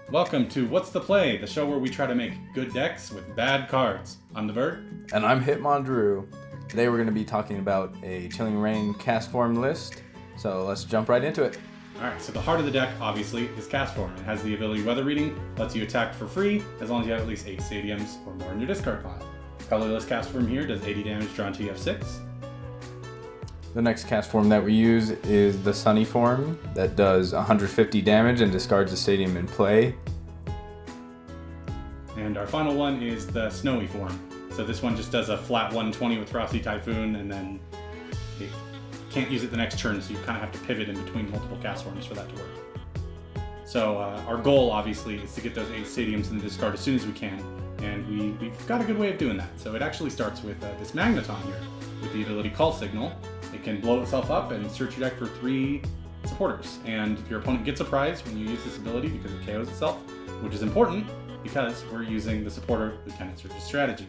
Welcome to What's the Play, the show where we try to make good decks with bad cards. I'm the Vert. And I'm Hitmon Today we're going to be talking about a Chilling Reign Castform list, so let's jump right into it. Alright, so the heart of the deck, obviously, is Castform. It has the ability Weather Reading, lets you attack for free, as long as you have at least 8 stadiums or more in your discard pile. Colorless Castform here does 80 damage drawn to F6. The next Castform that we use is the Sunny form that does 150 damage and discards a stadium in play. And our final one is the Snowy form. So this one just does a flat 120 with Frosty Typhoon, and then you can't use it the next turn, so you kind of have to pivot in between multiple Castforms for that to work. So our goal, obviously, is to get those 8 stadiums in the discard as soon as we can, and we've got a good way of doing that. So it actually starts with this Magneton here, with the ability Call Signal. It can blow itself up and search your deck for 3 supporters, and your opponent gets a prize when you use this ability because it KOs itself, which is important because we're using the supporter Lieutenant Surge's strategy.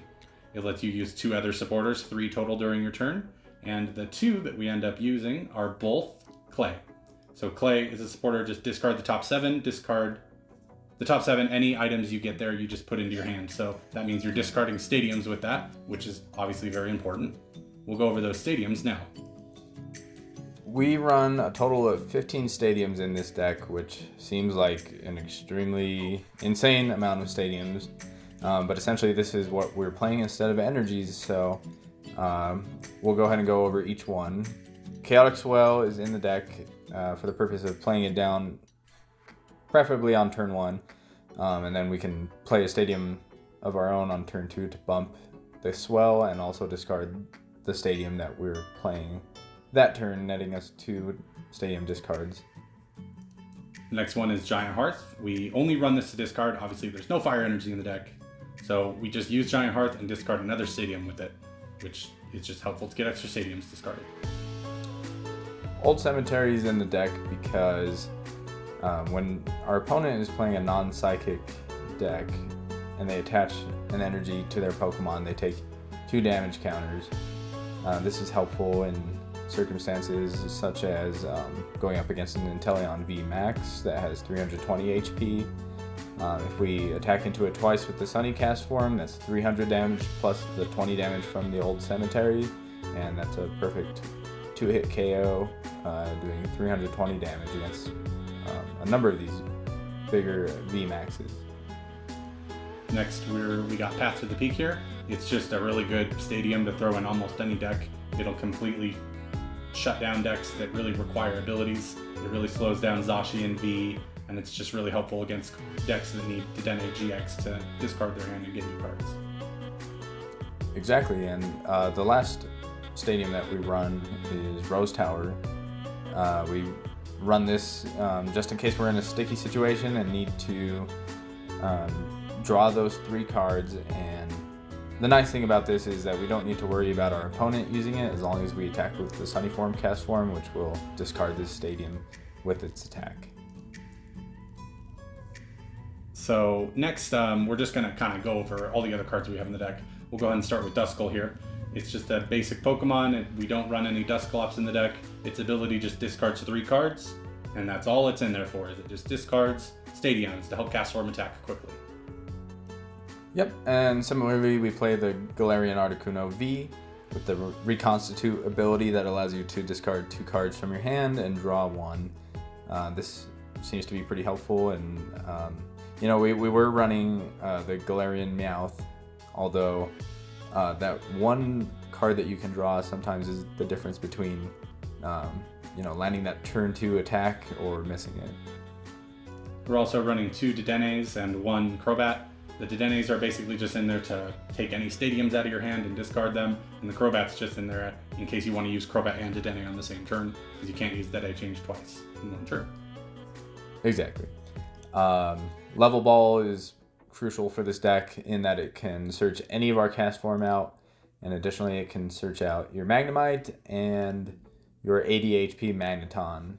It lets you use 2 other supporters, 3 total during your turn, and the 2 that we end up using are both Clay. So Clay is a supporter, just discard the top 7, discard the top 7, any items you get there you just put into your hand. So that means you're discarding stadiums with that, which is obviously very important. We'll go over those stadiums now. We run a total of 15 stadiums in this deck, which seems like an extremely insane amount of stadiums. But essentially this is what we're playing instead of energies, so we'll go ahead and go over each one. Chaotic Swell is in the deck for the purpose of playing it down, preferably on turn 1. And then we can play a stadium of our own on turn 2 to bump the swell and also discard the stadium that we're playing that turn, netting us 2 stadium discards. The next one is Giant Hearth. We only run this to discard. Obviously, there's no fire energy in the deck, so we just use Giant Hearth and discard another stadium with it, which is just helpful to get extra stadiums discarded. Old Cemetery is in the deck because when our opponent is playing a non-psychic deck and they attach an energy to their Pokemon, they take 2 damage counters. This is helpful in circumstances such as going up against an Inteleon V Max that has 320 HP. If we attack into it twice with the Sunny Castform, that's 300 damage plus the 20 damage from the Old Cemetery, and that's a perfect 2-hit KO, doing 320 damage against a number of these bigger V Maxes. Next, we got Path to the Peak here. It's just a really good stadium to throw in almost any deck. It'll completely shut down decks that really require abilities. It really slows down Zashi and V, and it's just really helpful against decks that need Dedenne GX to discard their hand and get new cards. Exactly, and the last stadium that we run is Rose Tower. We run this just in case we're in a sticky situation and need to draw those 3 cards, and the nice thing about this is that we don't need to worry about our opponent using it as long as we attack with the Sunny Form Castform, which will discard this stadium with its attack. So next, we're just going to kind of go over all the other cards we have in the deck. We'll go ahead and start with Duskull here. It's just a basic Pokemon, and we don't run any Dusclops in the deck. Its ability just discards 3 cards, and that's all it's in there for, is it just discards stadiums to help Castform attack quickly. Yep, and similarly we play the Galarian Articuno V with the Reconstitute ability that allows you to discard 2 cards from your hand and draw 1. This seems to be pretty helpful, and we were running the Galarian Meowth, although that 1 card that you can draw sometimes is the difference between landing that turn 2 attack or missing it. We're also running 2 Dedennes and 1 Crobat. The Dedennes are basically just in there to take any stadiums out of your hand and discard them, and the Crobat's just in there in case you want to use Crobat and Dedenne on the same turn, because you can't use Dedenne change twice in 1 turn. Exactly. Level Ball is crucial for this deck in that it can search any of our Castform out, and additionally it can search out your Magnemite and your 80 HP Magneton.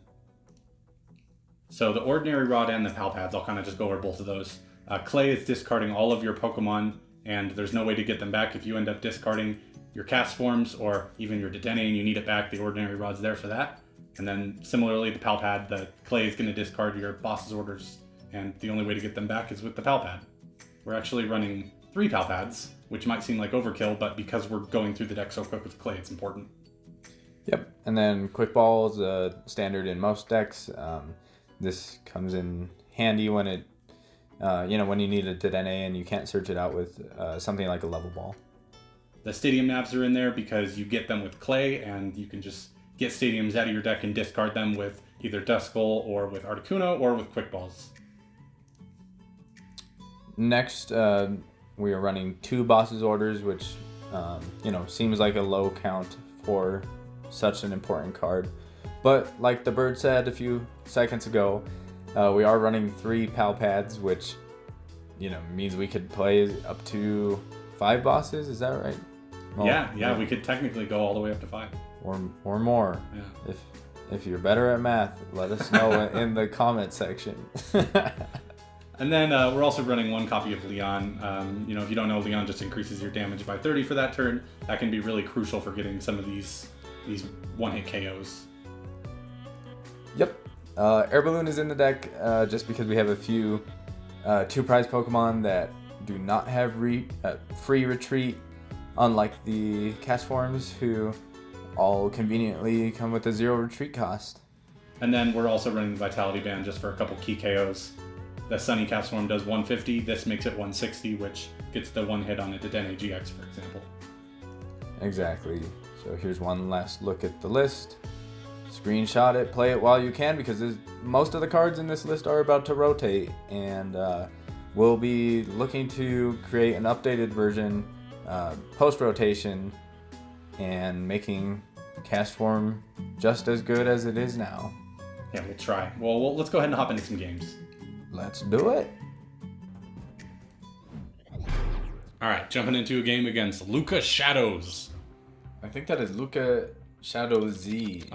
So the Ordinary Rod and the Palpads, I'll kind of just go over both of those. Clay is discarding all of your Pokemon, and there's no way to get them back. If you end up discarding your Castforms or even your Dedenne and you need it back, the Ordinary Rod's there for that. And then similarly, the Palpad, the Clay is going to discard your Boss's Orders and the only way to get them back is with the pal pad. We're actually running 3 pal pads, which might seem like overkill, but because we're going through the deck so quick with clay, it's important. Yep, and then quick ball is standard in most decks. This comes in handy when it, when you need a Dedenne and you can't search it out with something like a level ball. The stadium navs are in there because you get them with clay, and you can just get stadiums out of your deck and discard them with either Duskull or with Articuno or with quick balls. Next, we are running 2 bosses orders, which seems like a low count for such an important card. But like the bird said a few seconds ago, we are running 3 pal pads, which means we could play up to 5 bosses. Is that right? Well, yeah, we could technically go all the way up to 5 or more. Yeah. If you're better at math, let us know in the comment section. And then we're also running 1 copy of Leon. If you don't know, Leon just increases your damage by 30 for that turn. That can be really crucial for getting some of these one-hit KOs. Yep. Air Balloon is in the deck just because we have a few 2 prize Pokemon that do not have free retreat, unlike the Castforms, who all conveniently come with a 0 retreat cost. And then we're also running the Vitality Band just for a couple key KOs. The Sunny Castform does 150. This makes it 160, which gets the 1 hit on a Dedenne GX, for example. Exactly. So here's one last look at the list. Screenshot it, play it while you can, because most of the cards in this list are about to rotate, and we'll be looking to create an updated version post-rotation and making Castform just as good as it is now. Yeah, we'll try. Well, let's go ahead and hop into some games. Let's do it. All right, jumping into a game against Luca Shadows. I think that is Luca Shadow Z.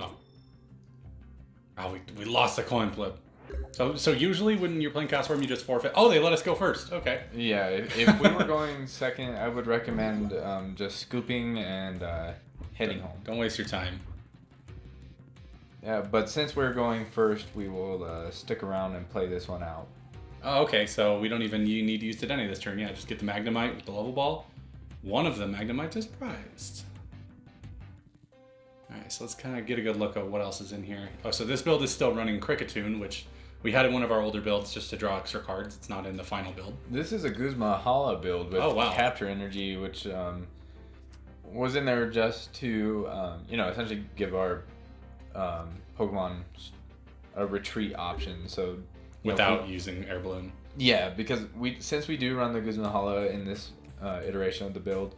Oh, we lost the coin flip. So usually when you're playing Castform, you just forfeit. Oh, they let us go first. Okay. Yeah, if we were going second, I would recommend just scooping and heading home. Don't waste your time. Yeah, but since we're going first, we will stick around and play this one out. Oh, okay, so we don't even need to use Dedenne this turn. Yeah, just get the Magnemite with the level ball. One of the Magnemites is prized. Alright, so let's kind of get a good look at what else is in here. Oh, so this build is still running Kricketune, which we had in one of our older builds just to draw extra cards. It's not in the final build. This is a Guzma Hala build with Capture Energy, which was in there just to, essentially give our Pokemon a retreat option. So without using Air Balloon. Yeah, because since we do run the Guzma Hala in this iteration of the build,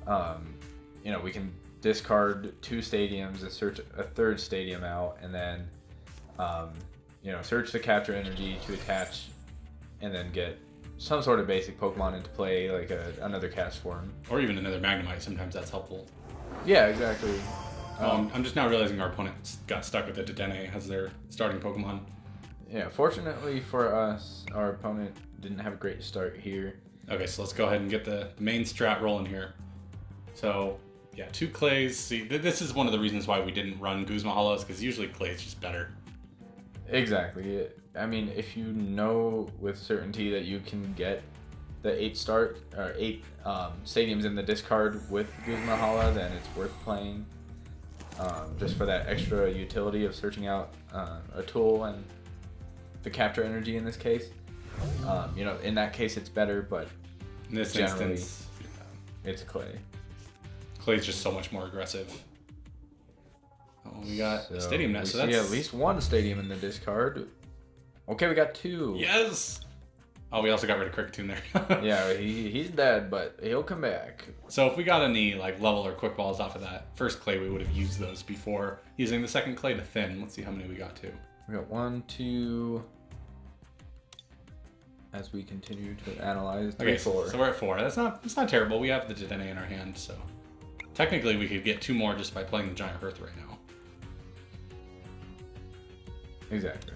we can discard 2 stadiums and search a 3rd stadium out, and then search the Capture Energy to attach, and then get some sort of basic Pokemon into play, like another Castform. Or even another Magnemite, sometimes that's helpful. Yeah, exactly. I'm just now realizing our opponent got stuck with the Dedenne as their starting Pokemon. Yeah, fortunately for us, our opponent didn't have a great start here. Okay, so let's go ahead and get the main strat rolling here. So, yeah, 2 Clays. See, this is one of the reasons why we didn't run Guzma Halas, because usually Clay is just better. Exactly. I mean, if you know with certainty that you can get the 8 stadiums in the discard with Guzma Hala, then it's worth playing. Just for that extra utility of searching out a tool and the Capture Energy in this case. In that case it's better, but in this instance, it's Clay. Clay's just so much more aggressive. Oh, we got a Stadium Nest. We see at least 1 stadium in the discard. Okay, we got 2. Yes! Oh, we also got rid of Kricketune there. Yeah, he's dead, but he'll come back. So if we got any level or quick balls off of that first Clay, we would have used those before using the second Clay to thin. Let's see how many we got to. We got 1, 2. As we continue to analyze, 3, 4. So we're at 4. That's not terrible. We have the Dedenne in our hand, so technically we could get 2 more just by playing the Giant Hearth right now. Exactly.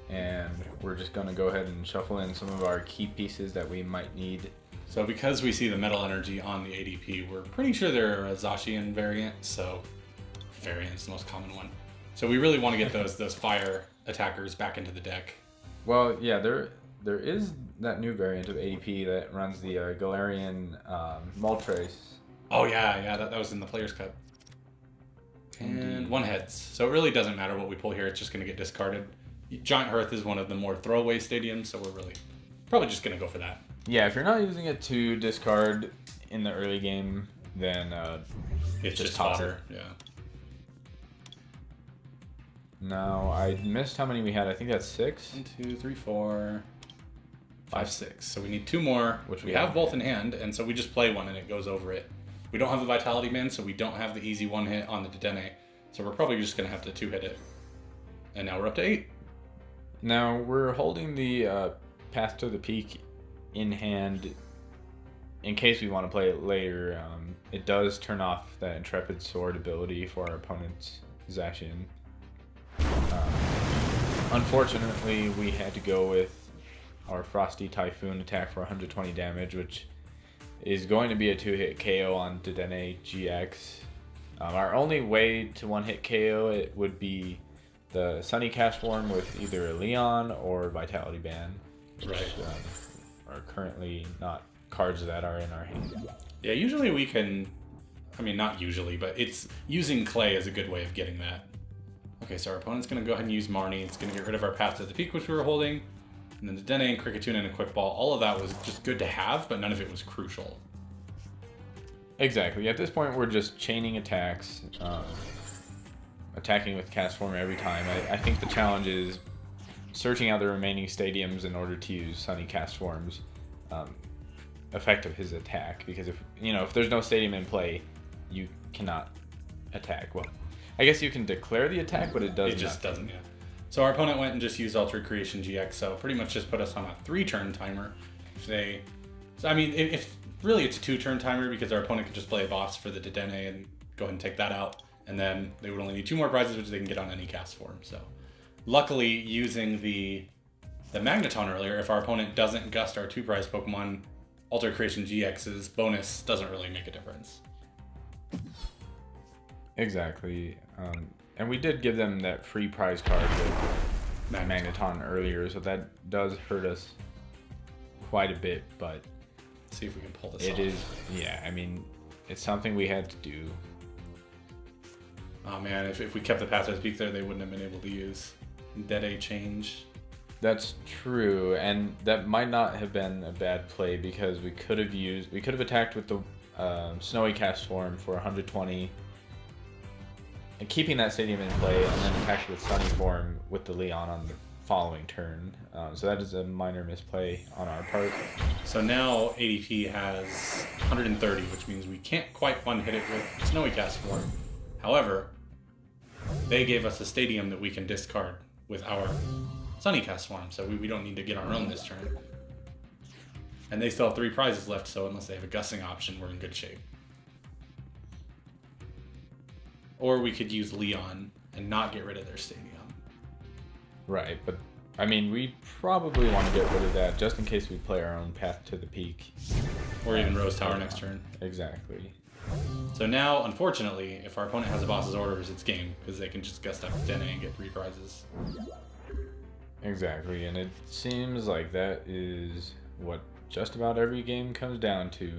And we're just going to go ahead and shuffle in some of our key pieces that we might need. So because we see the Metal Energy on the ADP, we're pretty sure they're a Zacian variant, so variant is the most common one. So we really want to get those fire attackers back into the deck. Well, yeah, there is that new variant of ADP that runs the Galarian Moltres. Oh yeah, that was in the Players' Cup. And Indeed. one heads. So it really doesn't matter what we pull here. It's just going to get discarded. Giant Hearth is one of the more throwaway stadiums, so we're really probably just going to go for that. Yeah, if you're not using it to discard in the early game, then It's just toss fodder. it. Yeah. Now, I missed how many we had. I think that's 6. 1, 2, 3, 4, 5, 6. So we need 2 more, which we have both in hand, and so we just play one and it goes over it. We don't have the Vitality Man, so we don't have the easy one hit on the Dedenne. So we're probably just going to have to 2-hit it. And now we're up to 8. Now, we're holding the Path to the Peak in hand in case we want to play it later. It does turn off that Intrepid Sword ability for our opponent's Zacian. Unfortunately, we had to go with our Frosty Typhoon attack for 120 damage, which is going to be a 2-hit KO on Dedenne GX. Our only way to 1-hit KO it would be the Sunny Castform with either a Leon or Vitality Band, which are currently not cards that are in our hand. Yeah, usually we can... I mean, not usually, but it's using Clay is a good way of getting that. Okay, so our opponent's going to go ahead and use Marnie. It's going to get rid of our Path to the Peak, which we were holding. And then the Dedenne and Kricketune and a Quick Ball. All of that was just good to have, but none of it was crucial. Exactly. At this point, we're just chaining attacks, attacking with Castform every time. I think the challenge is searching out the remaining stadiums in order to use Sunny Castform's effect of his attack. Because if there's no stadium in play, you cannot attack. Well, I guess you can declare the attack, but it just doesn't. Yeah. So our opponent went and just used Ultra Creation GX, so pretty much just put us on a 3-turn timer. If really it's a 2-turn timer because our opponent could just play a boss for the Dedenne and go ahead and take that out, and then they would only need 2 more prizes, which they can get on any cast form. So luckily, using the Magneton earlier, if our opponent doesn't gust our 2-prize Pokemon, Ultra Creation GX's bonus doesn't really make a difference. Exactly. And we did give them that free prize card with Magneton earlier, so that does hurt us quite a bit, but let's see if we can pull this off. It's something we had to do. Oh man, if we kept the Path to the Peak there, they wouldn't have been able to use Dedenne change. That's true, and that might not have been a bad play because we could have attacked with the Snowy Castform for 120. And keeping that stadium in play, and then attack with Sunny Form with the Leon on the following turn. So that is a minor misplay on our part. So now ADP has 130, which means we can't quite 1-hit it with Snowy Castform. However, they gave us a stadium that we can discard with our Sunny Castform, so we don't need to get our own this turn. And they still have 3 prizes left, so unless they have a gusting option, we're in good shape. Or we could use Leon and not get rid of their stadium. Right, but we probably want to get rid of that just in case we play our own Path to the Peak. Or even Rose Tower next turn. Exactly. So now, unfortunately, if our opponent has a boss's orders, it's game, because they can just gust up Dedenne and get 3 prizes. Exactly, and it seems like that is what just about every game comes down to.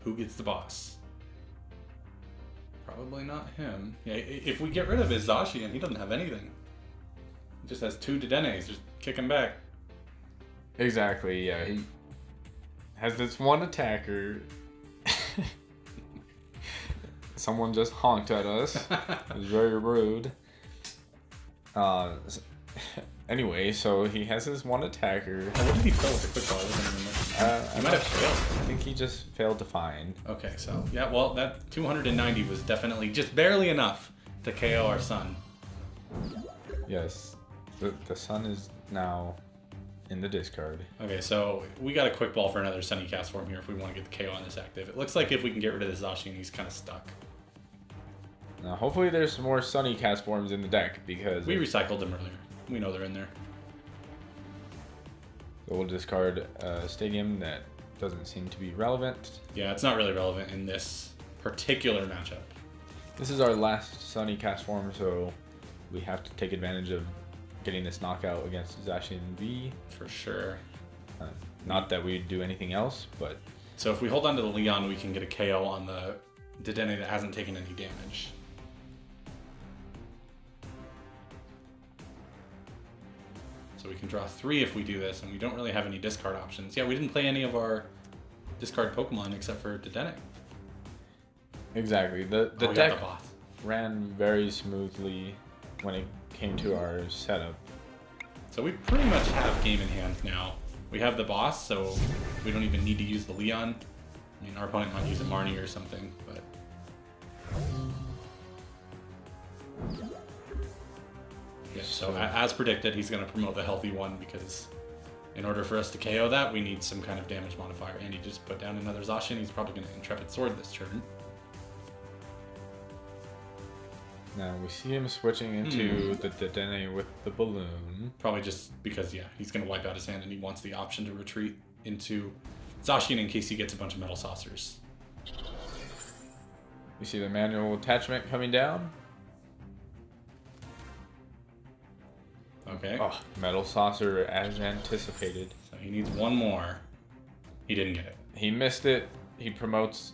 Who gets the boss? Probably not him. Yeah, if we get rid of his Zacian, he doesn't have anything. He just has 2 Dedennes. Just kick him back. Exactly, yeah. He has this one attacker. Someone just honked at us. It was very rude. Anyway, so he has his one attacker. What did he fail with the Quick Ball? I wasn't even he might have failed. I think he just failed to find. Okay, so yeah, well, that 290 was definitely just barely enough to KO our son. Yes, the sun is now in the discard. Okay, so we got a Quick Ball for another Sunny Castform here if we want to get the KO on this active. It looks like if we can get rid of this Zacian, he's kind of stuck. Now, hopefully there's some more Sunny Castforms in the deck because we recycled them earlier. We know they're in there. So we'll discard a stadium that doesn't seem to be relevant. Yeah, it's not really relevant in this particular matchup. This is our last Sunny Castform, so we have to take advantage of getting this knockout against Zacian V. For sure. Not that we'd do anything else, but... So if we hold on to the Leon, we can get a KO on the Dedenne that hasn't taken any damage. So we can draw 3 if we do this, and we don't really have any discard options. Yeah, we didn't play any of our discard Pokemon except for Dedenne. Exactly. The got deck the boss. ran very smoothly when it came to our setup. So we pretty much have game in hand now. We have the boss, so we don't even need to use the Leon. I mean, our opponent might use a Marnie or something, but... Yeah, so as predicted, he's going to promote the healthy one because in order for us to KO that, we need some kind of damage modifier. And he just put down another Zacian. He's probably going to Intrepid Sword this turn. Now we see him switching into the Dedenne with the balloon. Probably just because, yeah, he's going to wipe out his hand and he wants the option to retreat into Zacian in case he gets a bunch of Metal Saucers. You see the manual attachment coming down. Okay. Oh, Metal Saucer as anticipated. So he needs one more. He didn't get it. He missed it. He promotes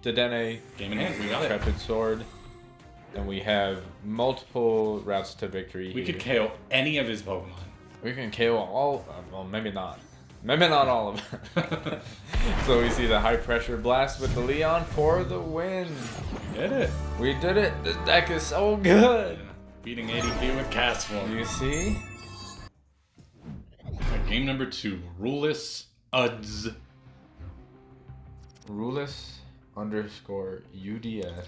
Dedenne. Game in hand. We got it. Intrepid Sword. And we have multiple routes to victory. We could KO any of his Pokemon. We can KO all. Well, maybe not. Maybe not all of them. So we see the high pressure blast with the Leon for the win. We did it. We did it. This deck is so good. Yeah. Beating ADP with Castform. You see? Game number 2. Ruleless Uds. Ruleless_UDS.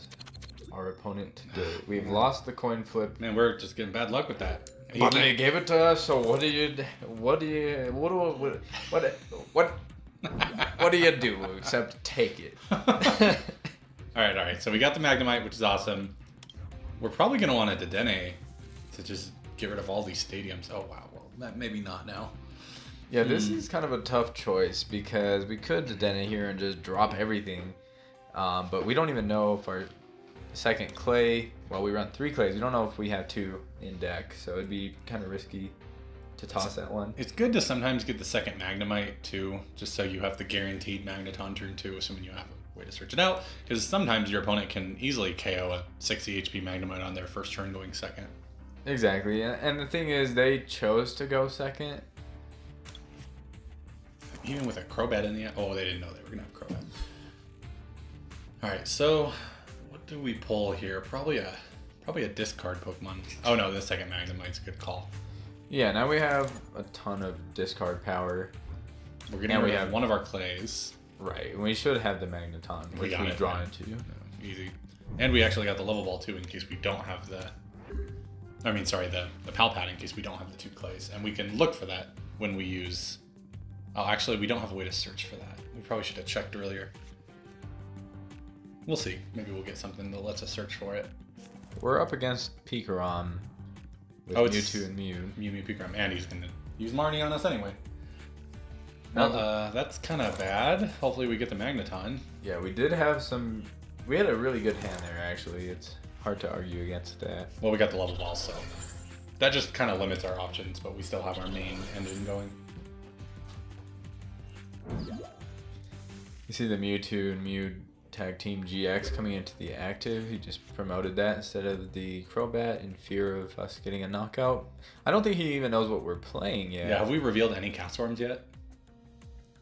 Our opponent today. We've lost the coin flip. Man, we're just getting bad luck with that. But they gave it to us, so what do you do except take it? Alright. So we got the Magnemite, which is awesome. We're probably going to want a Dedenne to just get rid of all these stadiums. Oh, wow. Well, maybe not now. Yeah, this is kind of a tough choice because we could Dedenne here and just drop everything. But we don't even know if our second clay, well, we run 3 clays. We don't know if we have 2 in deck, so it'd be kind of risky to toss that one. It's good to sometimes get the second Magnemite, too, just so you have the guaranteed Magneton turn 2, assuming you have a way to search it out, because sometimes your opponent can easily KO a 60 HP Magnemite on their first turn going second. Exactly, and the thing is, they chose to go second. Even with a Crobat in the end. Oh, they didn't know they were going to have Crobat. Alright, so what do we pull here? Probably a discard Pokemon. Oh no, the second Magnemite's a good call. Yeah, now we have a ton of discard power. We're getting rid of one of our clays. Right, we should have the Magneton, which we draw into. No, easy. And we actually got the Level Ball too in case we don't have the Palpad in case we don't have the 2 clays. And we can look for that when we use... Oh, actually, we don't have a way to search for that. We probably should have checked earlier. We'll see. Maybe we'll get something that lets us search for it. We're up against Pikarom with Mewtwo and Mew. Mew, Pikarom, and he's going to use Marnie on us anyway. Well, that's kind of bad. Hopefully we get the Magneton. Yeah, we did have some... We had a really good hand there, actually. It's hard to argue against that. Well, we got the Level Ball, so... That just kind of limits our options, but we still have our main engine going. You see the Mewtwo and Mew Tag Team GX coming into the active. He just promoted that instead of the Crobat in fear of us getting a knockout. I don't think he even knows what we're playing yet. Yeah, have we revealed any Castforms yet?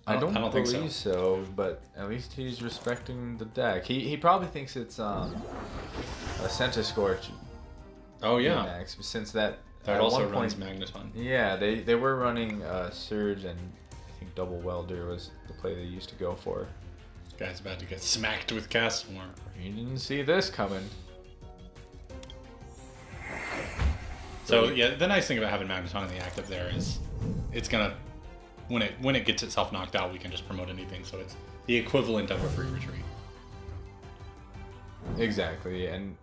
I don't believe so, but at least he's respecting the deck. He probably thinks it's a Centiskorch. Oh yeah. Max, since that also runs Magneton. Yeah, they were running Surge, and I think Double Welder was the play they used to go for. This guy's about to get smacked with Castform. You didn't see this coming. So yeah, the nice thing about having Magneton in the active there is it's gonna when it gets itself knocked out, we can just promote anything. So it's the equivalent of a free retreat. Exactly, and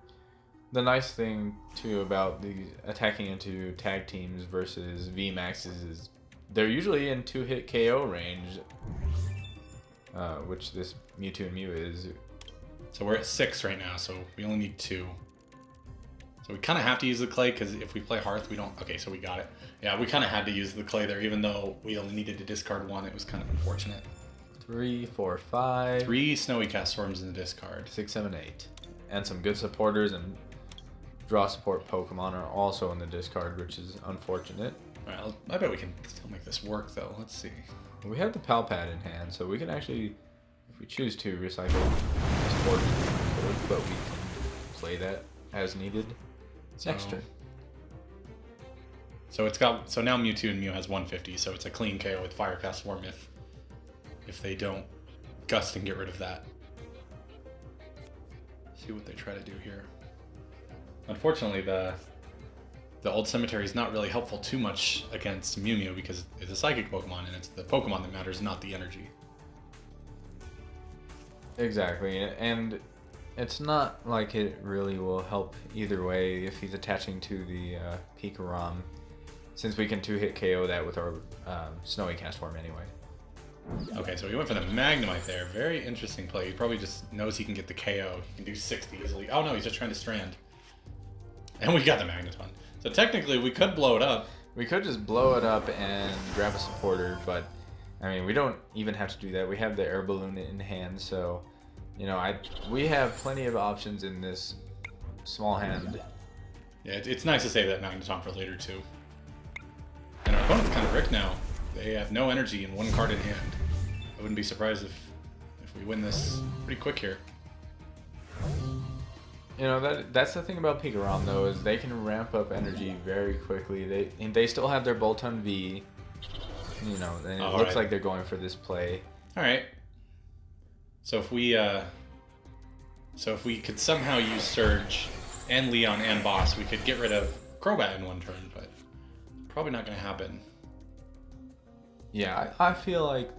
the nice thing too about the attacking into tag teams versus VMAXs is they're usually in 2-hit KO range, which this Mewtwo and Mew is. So we're at 6 right now, so we only need 2. So we kind of have to use the clay because if we play Hearth, we don't. Okay, so we got it. Yeah, we kind of had to use the clay there, even though we only needed to discard one. It was kind of unfortunate. 3, 4, 5. 3 snowy Castforms in the discard. 6, 7, 8. And some good supporters and draw support Pokemon are also in the discard, which is unfortunate. Alright, I bet we can still make this work though. Let's see. We have the Palpad in hand, so we can actually, if we choose to, recycle support, but we can play that as needed next turn. So it's got now Mewtwo and Mew has 150, so it's a clean KO with Fire Castform if they don't gust and get rid of that. See what they try to do here. Unfortunately, the Old Cemetery is not really helpful too much against Mew Mew because it's a psychic Pokemon and it's the Pokemon that matters, not the energy. Exactly, and it's not like it really will help either way if he's attaching to the Pikarom, since we can 2-hit KO that with our Snowy Castform anyway. Okay, so he went for the Magnemite there. Very interesting play. He probably just knows he can get the KO. He can do 60 easily. Oh no, he's just trying to Strand. And we got the Magneton. So technically, we could blow it up. We could just blow it up and grab a supporter, but I mean, we don't even have to do that. We have the air balloon in hand, so you know, we have plenty of options in this small hand. Yeah, it's nice to save that Magneton for later too. And our opponent's kind of rigged now. They have no energy and 1 card in hand. I wouldn't be surprised if we win this pretty quick here. You know, that's the thing about Pikarom though, is they can ramp up energy very quickly. They still have their Bolton V. You know, and it looks like they're going for this play. All right. So if we could somehow use Surge and Leon and Boss, we could get rid of Crobat in 1 turn, but probably not going to happen. Yeah, I feel like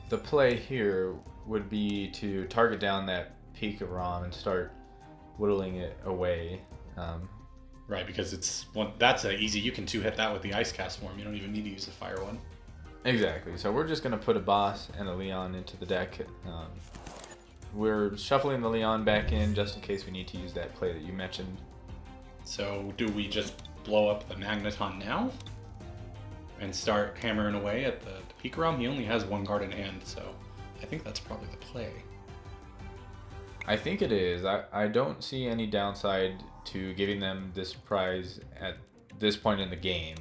the play here would be to target down that Pikarom and start whittling it away. Right, because that's easy. You can 2-hit that with the Ice Castform. You don't even need to use the Fire one. Exactly. So we're just going to put a Boss and a Leon into the deck. We're shuffling the Leon back in just in case we need to use that play that you mentioned. So do we just blow up the Magneton now? And start hammering away at the Pikarom? He only has 1 card in hand, so I think that's probably the play. I think it is. I don't see any downside to giving them this prize at this point in the game.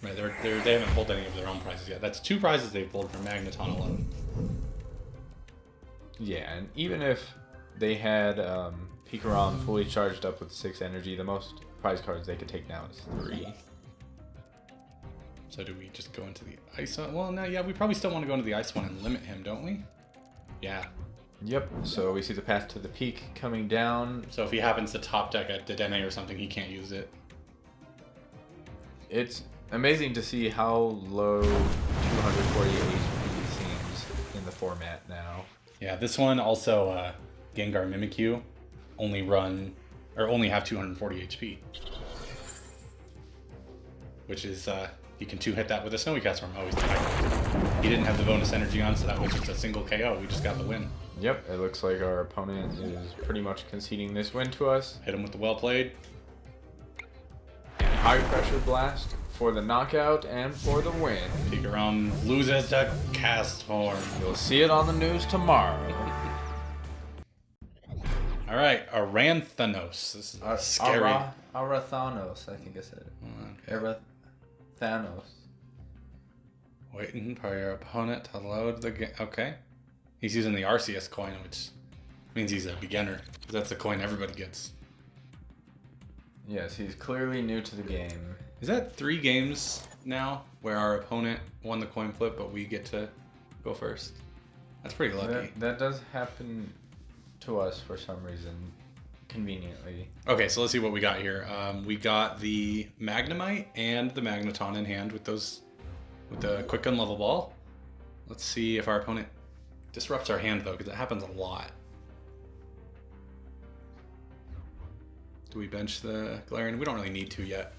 Right, they haven't pulled any of their own prizes yet. That's 2 prizes they've pulled from Magneton alone. Yeah, and even if they had Pikarom fully charged up with 6 energy, the most prize cards they could take now is 3. So do we just go into the ice one? Well, no, yeah, we probably still want to go into the ice one and limit him, don't we? Yeah. Yep, so we see the path to the peak coming down. So if he happens to top deck a Dedenne or something, he can't use it. It's amazing to see how low 248 HP seems in the format now. Yeah, this one also, Gengar Mimikyu only have 240 HP. Which is, you can 2-hit that with a Snowy Castform. Oh, he's tired. He didn't have the bonus energy on, so that was just a single KO. We just got the win. Yep, it looks like our opponent is pretty much conceding this win to us. Hit him with the well played. And high pressure blast for the knockout and for the win. Pikarom loses to Castform. You'll see it on the news tomorrow. All right, Aranthanos. This is scary. Arathanos, I think I said it. Okay. Arathanos. Waiting for your opponent to load the game. Okay. He's using the Arceus coin, which means he's a beginner. Because that's the coin everybody gets. Yes, he's clearly new to the game. Is that 3 games now where our opponent won the coin flip, but we get to go first? That's pretty lucky. That does happen to us for some reason, conveniently. Okay, so let's see what we got here. We got the Magnemite and the Magneton in hand with the Quicken Level Ball. Let's see if our opponent disrupts our hand, though, because it happens a lot. Do we bench the Galarian? We don't really need to yet.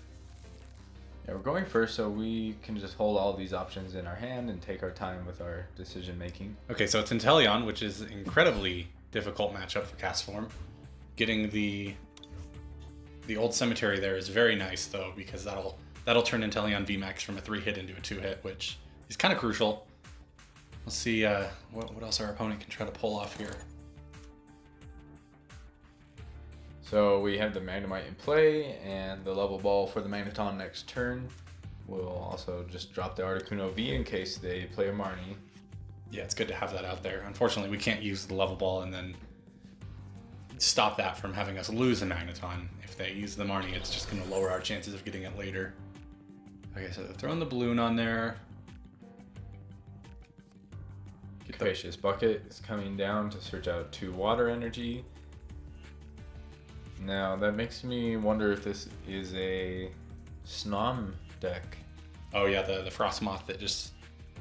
Yeah, we're going first, so we can just hold all these options in our hand and take our time with our decision making. Okay, so it's Inteleon, which is an incredibly difficult matchup for Castform. Getting the The old cemetery there is very nice though, because that'll turn Inteleon VMAX from a 3-hit into a 2-hit, which is kind of crucial. Let's see what else our opponent can try to pull off here. So we have the Magnemite in play, and the level ball for the Magneton next turn. We'll also just drop the Articuno V in case they play a Marnie. Yeah, it's good to have that out there. Unfortunately, we can't use the level ball and then stop that from having us lose a Magneton. If they use the Marnie, it's just going to lower our chances of getting it later. Okay, so they're throwing the balloon on there. Capacious Bucket is coming down to search out 2 water energy. Now that makes me wonder if this is a Snom deck. Oh yeah, the Frostmoth that just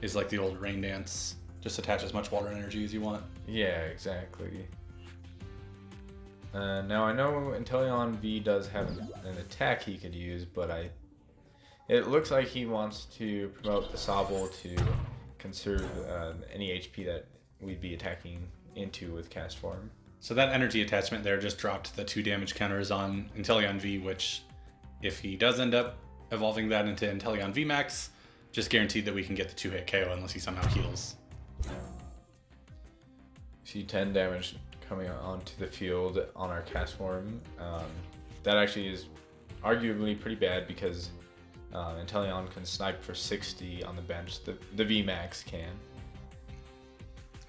is like the old Rain Dance. Just attach as much water energy as you want. Yeah, exactly. Now I know Inteleon V does have an attack he could use, but it looks like he wants to promote the Sobble to conserve any HP that we'd be attacking into with Castform. So that energy attachment there just dropped the 2 damage counters on Inteleon V, which if he does end up evolving that into Inteleon VMAX, just guaranteed that we can get the 2-hit KO unless he somehow heals. See 10 damage coming onto the field on our Castform. That actually is arguably pretty bad because Inteleon can snipe for 60 on the bench. The VMAX can.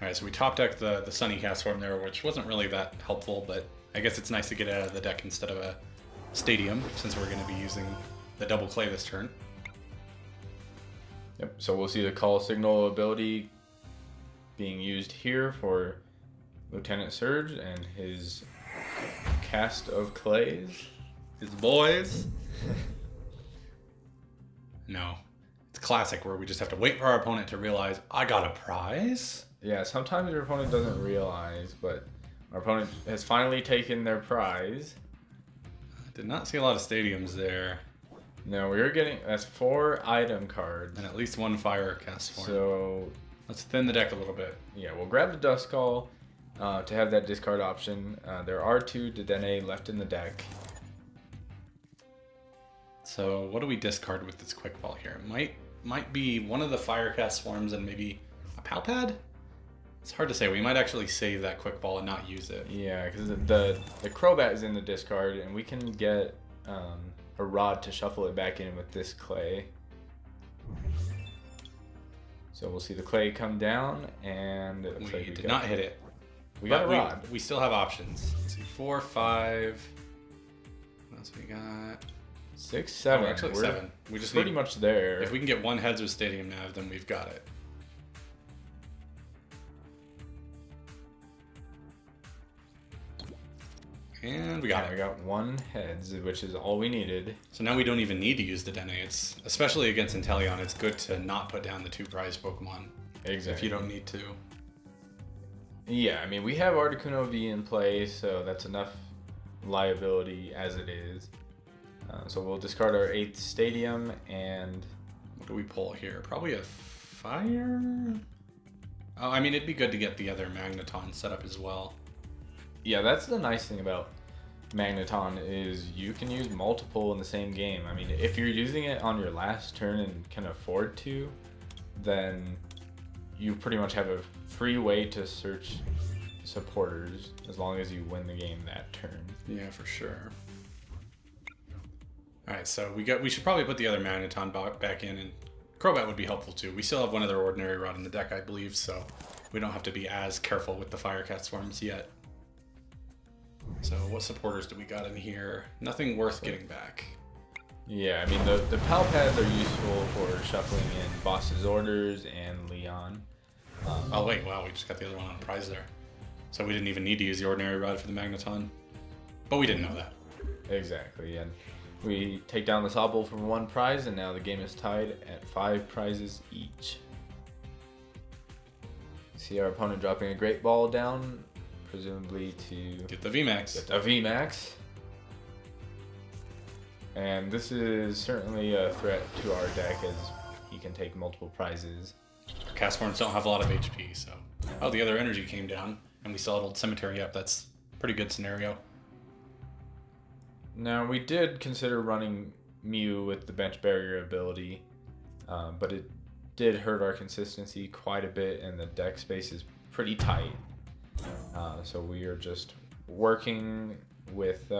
Alright, so we top decked the Sunny Castform there, which wasn't really that helpful, but I guess it's nice to get it out of the deck instead of a Stadium, since we're going to be using the double clay this turn. Yep, so we'll see the Call Signal ability being used here for Lieutenant Surge and his cast of clays. His boys. No. It's classic where we just have to wait for our opponent to realize, I got a prize? Yeah, sometimes your opponent doesn't realize, but our opponent has finally taken their prize. I did not see a lot of Stadiums there. No, we were getting, that's 4 item cards. And at least 1 Fire Castform. So let's thin the deck a little bit. Yeah, we'll grab the Dust Call to have that discard option. There are 2 Dedenne left in the deck. So what do we discard with this Quick Ball here? It might be one of the Fire Castforms and maybe a Palpad? It's hard to say. We might actually save that Quick Ball and not use it. Yeah, because the Crobat is in the discard, and we can get a Rod to shuffle it back in with this Clay. So we'll see the Clay come down, and it looks like we did not hit it. We got a Rod. We still have options. Let's see, 4, 5. What else we got? 6, 7. Oh, actually, 7. We just pretty much there. If we can get 1 heads with Stadium Nav, then we've got it. And we got it. We got 1 heads, which is all we needed. So now we don't even need to use the Dedenne. It's, especially against Inteleon, it's good to not put down the 2 prize Pokemon. Exactly. If you don't need to. Yeah, I mean, we have Articuno V in play, so that's enough liability as it is. So we'll discard our 8th Stadium, and what do we pull here? Probably a Fire? Oh, I mean, it'd be good to get the other Magneton set up as well. Yeah, that's the nice thing about Magneton is you can use multiple in the same game. I mean, if you're using it on your last turn and can afford to, then you pretty much have a free way to search supporters as long as you win the game that turn. Yeah, for sure. Alright, so we should probably put the other Magneton back in, and Crobat would be helpful too. We still have one other Ordinary Rod in the deck, I believe, so we don't have to be as careful with the Fire Castforms yet. So what supporters do we got in here? Nothing worth getting back. Yeah, I mean, the Palpads are useful for shuffling in Boss's Orders and Leon. Oh wait, wow, we just got the other one on prize there. So we didn't even need to use the Ordinary Rod for the Magneton. But we didn't know that. Exactly, and we take down the Sobble for 1 prize, and now the game is tied at 5 prizes each. See our opponent dropping a Great Ball down, presumably to get the VMAX. Get the VMAX. And this is certainly a threat to our deck as he can take multiple prizes. Our Castforms don't have a lot of HP, so... Oh, the other energy came down, and we saw an old cemetery up. That's a pretty good scenario. Now, we did consider running Mew with the bench barrier ability, but it did hurt our consistency quite a bit, and the deck space is pretty tight. So we are just working with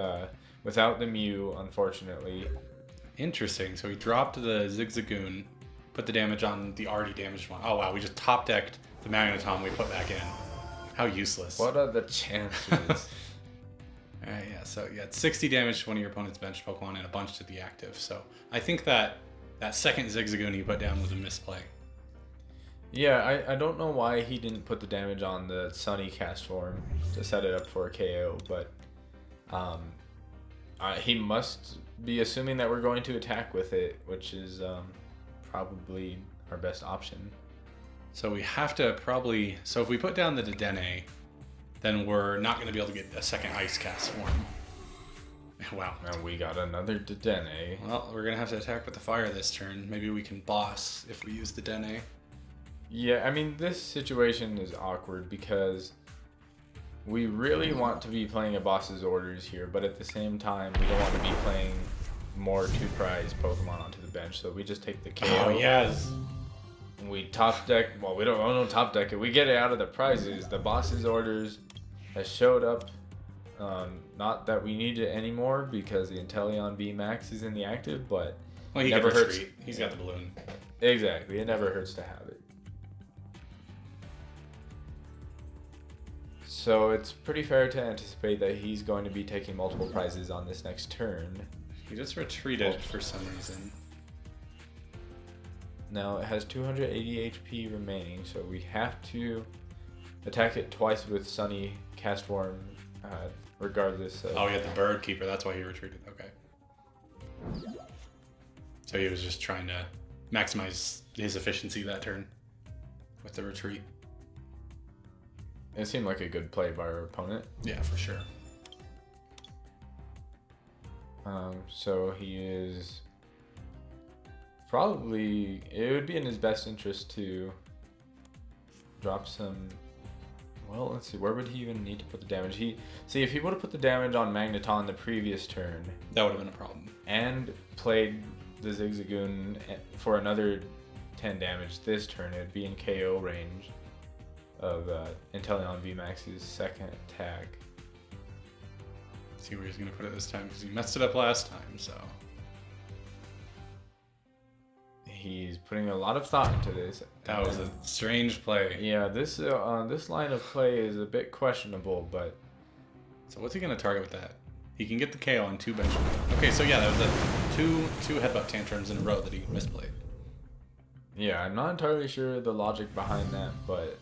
without the Mew, unfortunately. Interesting. So he dropped the Zigzagoon, put the damage on the already damaged one. Oh wow, we just top decked the Magneton we put back in. How useless. What are the chances? Alright, yeah, so you got 60 damage to one of your opponent's bench Pokemon and a bunch to the active. So I think that second Zigzagoon he put down was a misplay. Yeah, I don't know why he didn't put the damage on the Sunny Castform to set it up for a KO, but he must be assuming that we're going to attack with it, which is probably our best option. So we have to probably... So if we put down the Dedenne, then we're not going to be able to get a second Ice Castform. Wow. And we got another Dedenne. Well, we're going to have to attack with the fire this turn. Maybe we can boss if we use the Dedenne. Yeah, I mean, this situation is awkward because we really want to be playing a boss's orders here, but at the same time, we don't want to be playing more 2-prize Pokemon onto the bench, so we just take the KO. Oh, yes. We top deck, well, we don't top deck it. We get it out of the prizes. The boss's orders has showed up. Not that we need it anymore because the Inteleon VMAX is in the active, but well, he never hurts. He's got the balloon. Exactly. It never hurts to have it. So it's pretty fair to anticipate that he's going to be taking multiple prizes on this next turn. He just retreated for some reason. Now it has 280 HP remaining, so we have to attack it twice with Sunny Castform, regardless of... Oh, he had the Bird Keeper, that's why he retreated. Okay. So he was just trying to maximize his efficiency that turn with the retreat. It seemed like a good play by our opponent. Yeah, for sure. So he is probably... It would be in his best interest to drop some... Well, let's see. Where would he even need to put the damage? See, if he would have put the damage on Magneton the previous turn... That would have been a problem. And played the Zigzagoon for another 10 damage this turn, it would be in KO range of Inteleon VMAX's second attack. Let's see where he's going to put it this time because he messed it up last time, so... He's putting a lot of thought into this. That was a strange play. Yeah, this line of play is a bit questionable, but... So what's he going to target with that? He can get the KO on 2 bench. Okay, so yeah, that was a two headbutt tantrums in a row that he misplayed. Yeah, I'm not entirely sure the logic behind that, but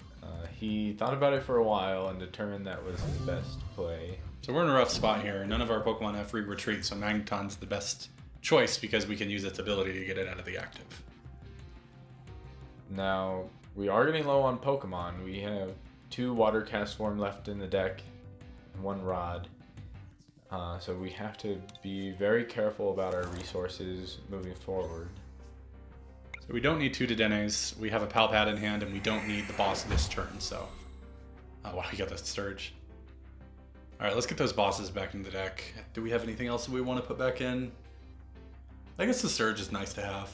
he thought about it for a while and determined that was his best play. So we're in a rough spot here. None of our Pokemon have free retreat, so Magneton's the best choice because we can use its ability to get it out of the active. Now, we are getting low on Pokemon. We have 2 Water Castform left in the deck and 1 Rod. So we have to be very careful about our resources moving forward. So we don't need 2 Dedennes. We have a Palpad in hand, and we don't need the boss this turn, so... Oh, wow, we got the Surge. Alright, let's get those bosses back in the deck. Do we have anything else that we want to put back in? I guess the Surge is nice to have.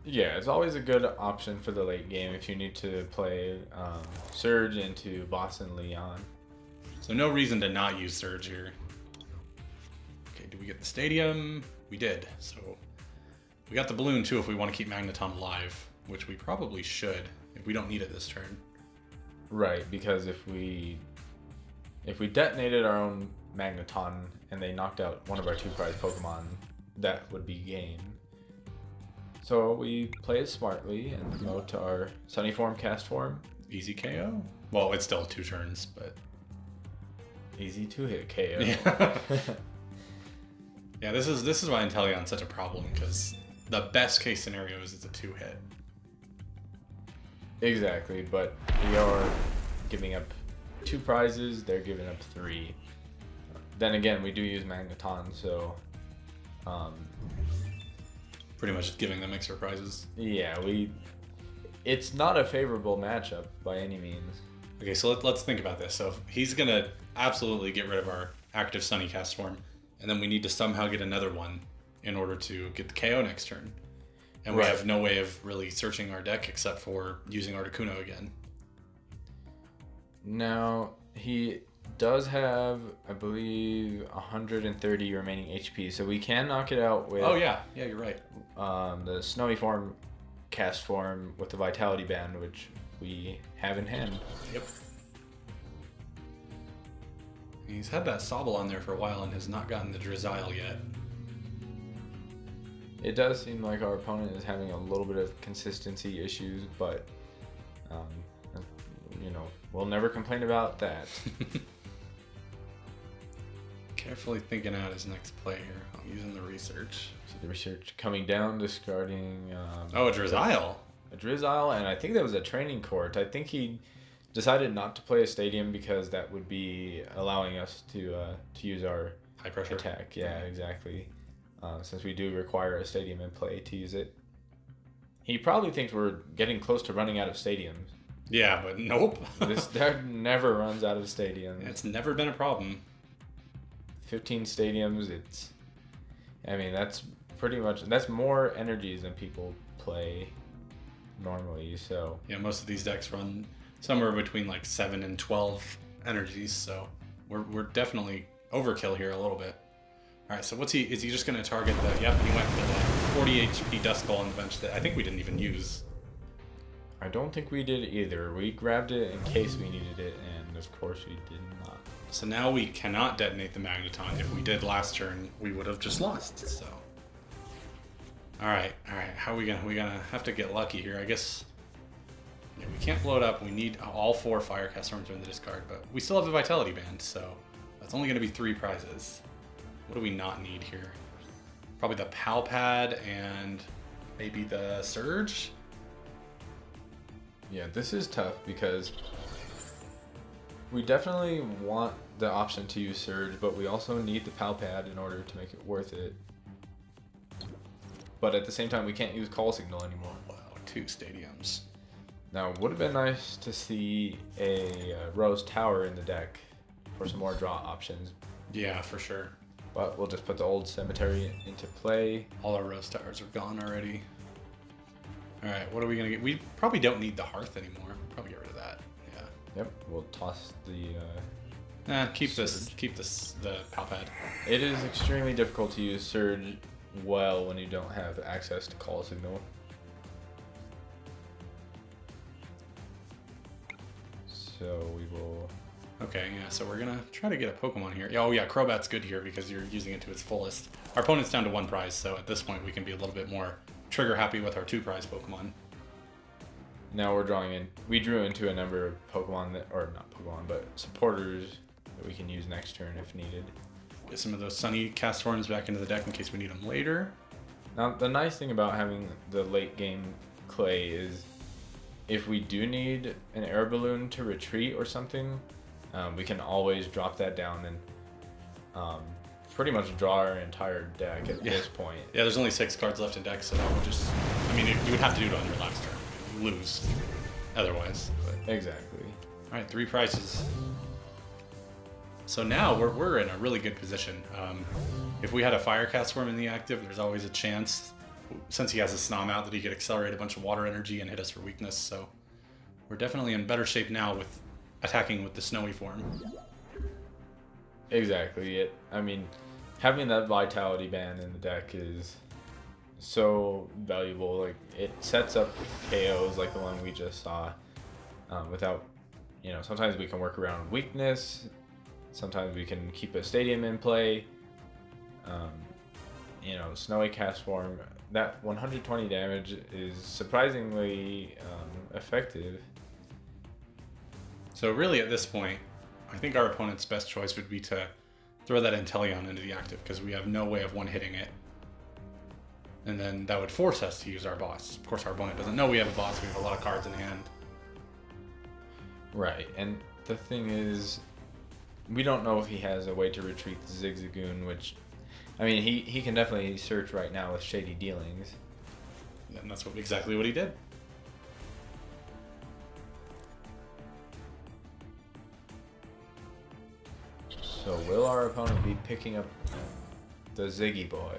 Yeah, it's always a good option for the late game if you need to play Surge into Boss and Leon. So no reason to not use Surge here. Okay, do we get the Stadium? We did, so... We got the balloon too if we want to keep Magneton alive, which we probably should if we don't need it this turn. Right, because if we detonated our own Magneton and they knocked out one of our 2-prize Pokemon, that would be game. So we play it smartly and promote to our Sunny Form, Castform. Easy KO? Well, it's still 2 turns, but... Easy to hit KO. Yeah, yeah, this is why Inteleon's such a problem, because the best case scenario is it's a 2-hit. Exactly, but we are giving up 2 prizes, they're giving up 3. Then again, we do use Magneton, so... Pretty much just giving them extra prizes. Yeah, it's not a favorable matchup by any means. Okay, so let's think about this. So he's going to absolutely get rid of our active Sunny Castform. and then we need to somehow get another one in order to get the KO next turn. And we Right. have no way of really searching our deck except for using Articuno again. Now, he does have, I believe, 130 remaining HP, so we can knock it out with Oh yeah, you're right. the Snowy Form, Castform with the Vitality Band, which we have in hand. Yep. He's had that Sobble on there for a while and has not gotten the Drizzile yet. It does seem like our opponent is having a little bit of consistency issues, but, you know, we'll never complain about that. Carefully thinking out his next play here. I'm using the research. So the research coming down, discarding Oh, a Drizzile. a Drizzile, and I think that was a training court. I think he decided not to play a stadium because that would be allowing us to use our High pressure. attack. Yeah, exactly. Since we do require a stadium in play to use it. He probably thinks we're getting close to running out of stadiums. Yeah, but nope. This deck never runs out of stadiums. It's never been a problem. 15 stadiums, that's pretty much, that's more energies than people play normally, so. Yeah, most of these decks run somewhere between like 7 and 12 energies, so we're definitely overkill here a little bit. All right, so is he just going to target the, yep, he went for the 40 HP Duskull on the bench that I think we didn't even use. I don't think we did either. We grabbed it in case we needed it, and of course we did not. So now we cannot detonate the Magneton. If we did last turn, we would have just lost, so. All right, how are we gonna have to get lucky here, I guess. Yeah, we can't blow it up. We need all 4 Fire Castforms in the discard, but we still have the Vitality Band, so that's only gonna be 3 prizes. What do we not need here? Probably the Pal Pad and maybe the Surge? Yeah, this is tough because we definitely want the option to use Surge, but we also need the Pal Pad in order to make it worth it. But at the same time, we can't use Call Signal anymore. Wow, 2 stadiums. Now, it would have been nice to see a Rose Tower in the deck for some more draw options, Yeah, for sure. but we'll just put the old cemetery into play. All our Rose Towers are gone already. All right, what are we gonna get? We probably don't need the Hearth anymore. We'll probably get rid of that. Yeah. Yep, we'll toss the... Keep the Pal Pad. It is extremely difficult to use Surge well when you don't have access to Call Signal. So we will... Okay, yeah, so we're gonna try to get a Pokemon here. Oh yeah, Crobat's good here because you're using it to its fullest. Our opponent's down to 1 prize, so at this point we can be a little bit more trigger happy with our 2 prize Pokemon. Now we're drawing in... We drew into a number of Pokemon that... Or not Pokemon, but supporters that we can use next turn if needed. Get some of those Sunny Castforms back into the deck in case we need them later. Now, the nice thing about having the late game clay is if we do need an air balloon to retreat or something, we can always drop that down and pretty much draw our entire deck at this point. Yeah, there's only 6 cards left in deck, so that would just... I mean, you would have to do it on your last turn. You lose otherwise. But... Exactly. All right, 3 prizes. So now we're in a really good position. If we had a Fire Castform in the active, there's always a chance, since he has a Snom out, that he could accelerate a bunch of water energy and hit us for weakness. So we're definitely in better shape now with attacking with the Snowy form. Exactly. I mean, having that Vitality Band in the deck is so valuable. Like, it sets up KOs like the one we just saw without, sometimes we can work around weakness. Sometimes we can keep a stadium in play. Snowy Castform, that 120 damage is surprisingly effective. So really at this point, I think our opponent's best choice would be to throw that Inteleon into the active because we have no way of one-hitting it. And then that would force us to use our boss. Of course, our opponent doesn't know we have a boss. We have a lot of cards in hand. Right, and the thing is, we don't know if he has a way to retreat the Zigzagoon, which, I mean, he can definitely search right now with Shady Dealings. And that's exactly what he did. So will our opponent be picking up the Ziggy Boy.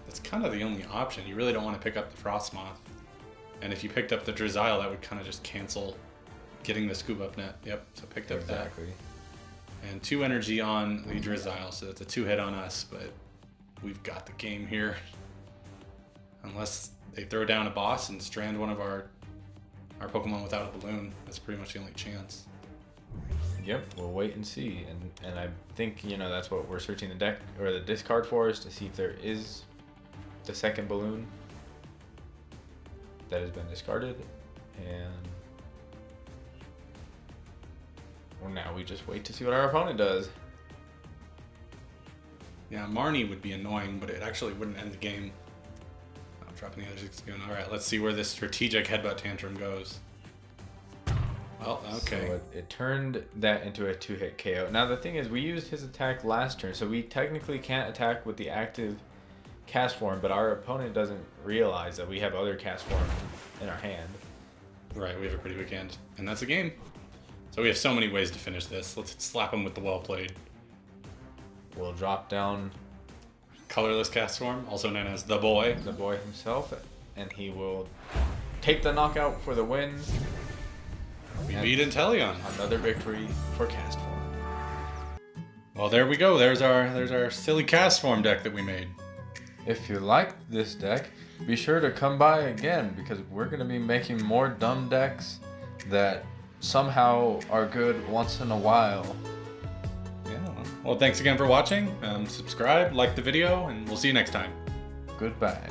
That's kind of the only option. You really don't want to pick up the Frostmoth. And if you picked up the Drizzile, that would kind of just cancel getting the Scoop Up Net. Yep, so picked up Exactly. that. And 2 energy on the Drizzile, so that's a 2-hit on us, but we've got the game here. Unless they throw down a boss and strand one of our Pokemon without a balloon. That's pretty much the only chance. Yep, we'll wait and see. And I think, that's what we're searching the deck or the discard for, is to see if there is the second balloon that has been discarded. And well, now we just wait to see what our opponent does. Yeah, Marnie would be annoying, but it actually wouldn't end the game. I'm dropping the other 6 again. Alright, let's see where this strategic headbutt tantrum goes. Well, okay. So it turned that into a 2-hit KO. Now the thing is, we used his attack last turn, so we technically can't attack with the active Castform, but our opponent doesn't realize that we have other Castform in our hand. Right, we have a pretty big hand. And that's a game. So we have so many ways to finish this. Let's slap him with the well played. We'll drop down Colorless Castform, also known as the Boy. the boy himself, and he will take the knockout for the win. We And beat Inteleon. Another victory for Castform. Well, there we go. There's our silly Castform deck that we made. If you liked this deck, be sure to come by again, because we're going to be making more dumb decks that somehow are good once in a while. Yeah. Well, thanks again for watching. Subscribe, like the video, and we'll see you next time. Goodbye.